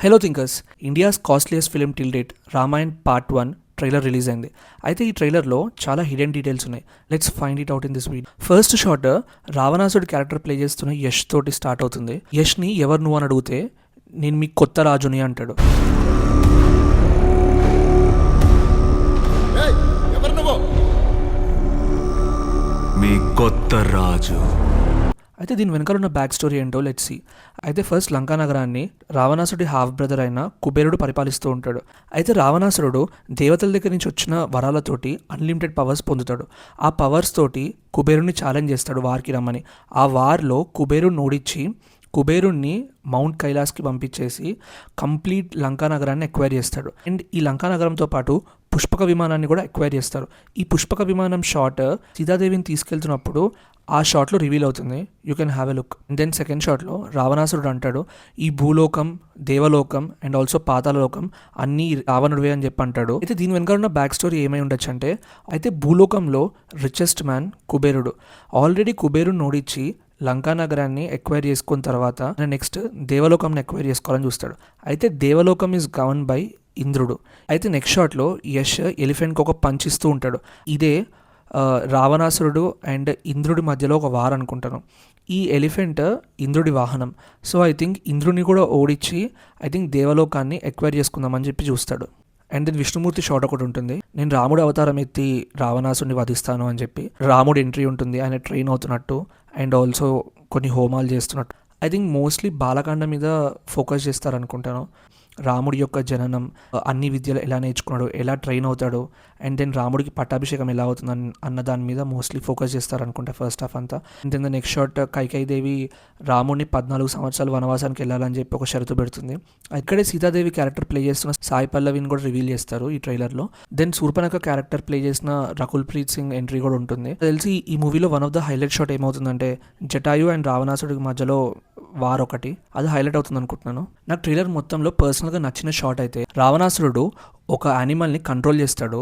Hello thinkers, India's costliest film till date Ramayan part 1 trailer release అయింది. అయితే ఈ ట్రైలర్లో చాలా హిడెన్ డీటెయిల్స్ ఉన్నాయి. Let's find it out in this video. First shot రావణాసుడి క్యారెక్టర్ ప్లే చేస్తున్న యష్ తోటి స్టార్ట్ అవుతుంది. యష్ని ఎవరు నువ్వు అని అడిగితే నేను మీ కొత్త రాజుని అంటాడు. మీ కొత్త రాజు. అయితే దీని వెనకాల ఉన్న బ్యాక్ స్టోరీ ఏంటో లెట్స్ సీ. అయితే ఫస్ట్ లంకా నగరాన్ని రావణాసుడి హాఫ్ బ్రదర్ అయిన కుబేరుడు పరిపాలిస్తూ ఉంటాడు. అయితే రావణాసురుడు దేవతల దగ్గర నుంచి వచ్చిన వరాలతోటి అన్లిమిటెడ్ పవర్స్ పొందుతాడు. ఆ పవర్స్ తోటి కుబేరుని ఛాలెంజ్ చేస్తాడు వార్కి రమ్మని. ఆ వార్లో కుబేరుని ఓడించి కుబేరుణ్ణి మౌంట్ కైలాస్కి పంపించేసి కంప్లీట్ లంకా నగరాన్ని ఎక్వైర్ చేస్తాడు. అండ్ ఈ లంకా నగరంతో పాటు పుష్పక విమానాన్ని కూడా ఎక్వైర్ చేస్తారు. ఈ పుష్పక విమానం షాట్ సీతాదేవిని తీసుకెళ్తున్నప్పుడు ఆ షాట్లో రివీల్ అవుతుంది. You can have a look. Then second షాట్లో రావణాసురుడు అంటాడు, ఈ భూలోకం, దేవలోకం అండ్ ఆల్సో పాతాళలోకం అన్నీ రావణుడివే అని చెప్పి అంటాడు. అయితే దీని వెనకాల ఉన్న బ్యాక్ స్టోరీ ఏమై ఉండొచ్చు అంటే, అయితే భూలోకంలో రిచెస్ట్ మ్యాన్ కుబేరుడు. ఆల్రెడీ కుబేరుని ఓడించి లంకా నగరాన్ని ఎక్వైర్ చేసుకున్న తర్వాత నెక్స్ట్ దేవలోకంని ఎక్వైర్ చేసుకోవాలని చూస్తాడు. అయితే దేవలోకం ఈజ్ గవర్న్ బై ఇంద్రుడు. అయితే నెక్స్ట్ షాట్లో యష్ ఎలిఫెంట్కి ఒక పంచ్ ఇస్తూ ఉంటాడు. ఇదే రావణాసురుడు అండ్ ఇంద్రుడి మధ్యలో ఒక వార్ అనుకుంటాను. ఈ ఎలిఫెంట్ ఇంద్రుడి వాహనం. సో ఐ థింక్ ఇంద్రుడిని కూడా ఓడించి ఐ థింక్ దేవలోకాన్ని ఎక్వైర్ చేసుకుందామని చెప్పి చూస్తాడు. అండ్ దెన్ విష్ణుమూర్తి షాట్ ఒకటి ఉంటుంది, నేను రాముడు అవతారం ఎత్తి రావణాసుడిని వధిస్తాను అని చెప్పి. రాముడు ఎంట్రీ ఉంటుంది, ఆయన ట్రైన్ అవుతున్నట్టు అండ్ ఆల్సో కొన్ని హోమాలు చేస్తున్నట్టు. ఐ థింక్ మోస్ట్లీ బాలకాండ మీద ఫోకస్ చేస్తారనుకుంటాను. రాముడి యొక్క జననం, అన్ని విద్యలు ఎలా నేర్చుకున్నాడు, ఎలా ట్రైన్ అవుతాడు, అండ్ దెన్ రాముడికి పట్టాభిషేకం ఎలా అవుతుంది అన్న దాని మీద మోస్ట్లీ ఫోకస్ చేస్తారనుకుంటా ఫస్ట్ హాఫ్ అంతా. And then the next shot కైకేయిదేవి రాముడిని 14 సంవత్సరాలు వనవాసానికి వెళ్ళాలని చెప్పి ఒక షరతు పెడుతుంది. ఇక్కడే సీతాదేవి క్యారెక్టర్ ప్లే చేస్తున్న సాయి పల్లవిని కూడా రివీల్ చేస్తారు ఈ ట్రైలర్లో. దెన్ శూర్పణఖ క్యారెక్టర్ ప్లే చేసిన రకుల్ ప్రీత్ సింగ్ ఎంట్రీ కూడా ఉంటుంది. తెలిసి ఈ మూవీలో one of the highlight shot ఏమవుతుందంటే, జటాయు అండ్ రావణాసుడికి మధ్యలో వార్ ఒకటి, అది హైలైట్ అవుతుంది అనుకుంటున్నాను. నాకు ట్రైలర్ మొత్తంలో పర్సనల్గా నచ్చిన షాట్ అయితే రావణాసురుడు ఒక యానిమల్ని కంట్రోల్ చేస్తాడు.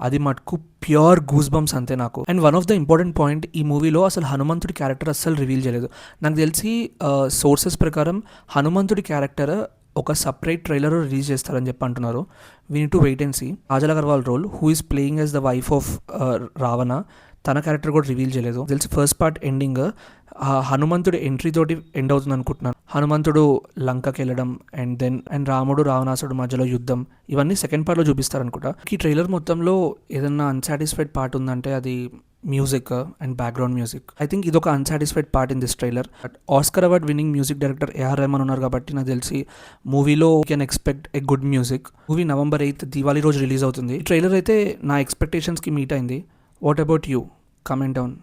అది మటుకు ప్యూర్ గూస్ బంప్స్ అంతే నాకు. And one of the important point, ఈ మూవీలో అసలు హనుమంతుడి క్యారెక్టర్ అస్సలు రివీల్ చేయలేదు. నాకు తెలిసి సోర్సెస్ ప్రకారం హనుమంతుడి క్యారెక్టర్ ఒక సపరేట్ ట్రైలర్ రిలీజ్ చేస్తారని చెప్పి అంటున్నారు. We need to wait and see. Kajal Aggarwal role who is playing as the wife of Ravana, తన క్యారెక్టర్ కూడా రివీల్ చేయలేదు. తెలిసి ఫస్ట్ పార్ట్ ఎండింగ్ హనుమంతుడి ఎంట్రీ తోటి ఎండ్ అవుతుంది అనుకుంటున్నాను. హనుమంతుడు లంకకి వెళ్ళడం అండ్ రాముడు రావణాసుడు మధ్యలో యుద్ధం, ఇవన్నీ సెకండ్ పార్ట్లో చూపిస్తారు అనుకుంటా. ఈ ట్రైలర్ మొత్తంలో ఏదన్నా అన్సాటిస్ఫైడ్ పార్ట్ ఉందంటే అది music and background music. I think ఇది ఒక unsatisfied part in this trailer. Oscar award winning music director A R Rahman ఉన్నారు కాబట్టి నాకు తెలిసి మూవీలో we can expect a good music. Movie November 8th Diwali రోజు రిలీజ్ అవుతుంది. ఈ ట్రైలర్ అయితే నా ఎక్స్పెక్టేషన్స్కి మీట్ అయింది. What about you? Comment down.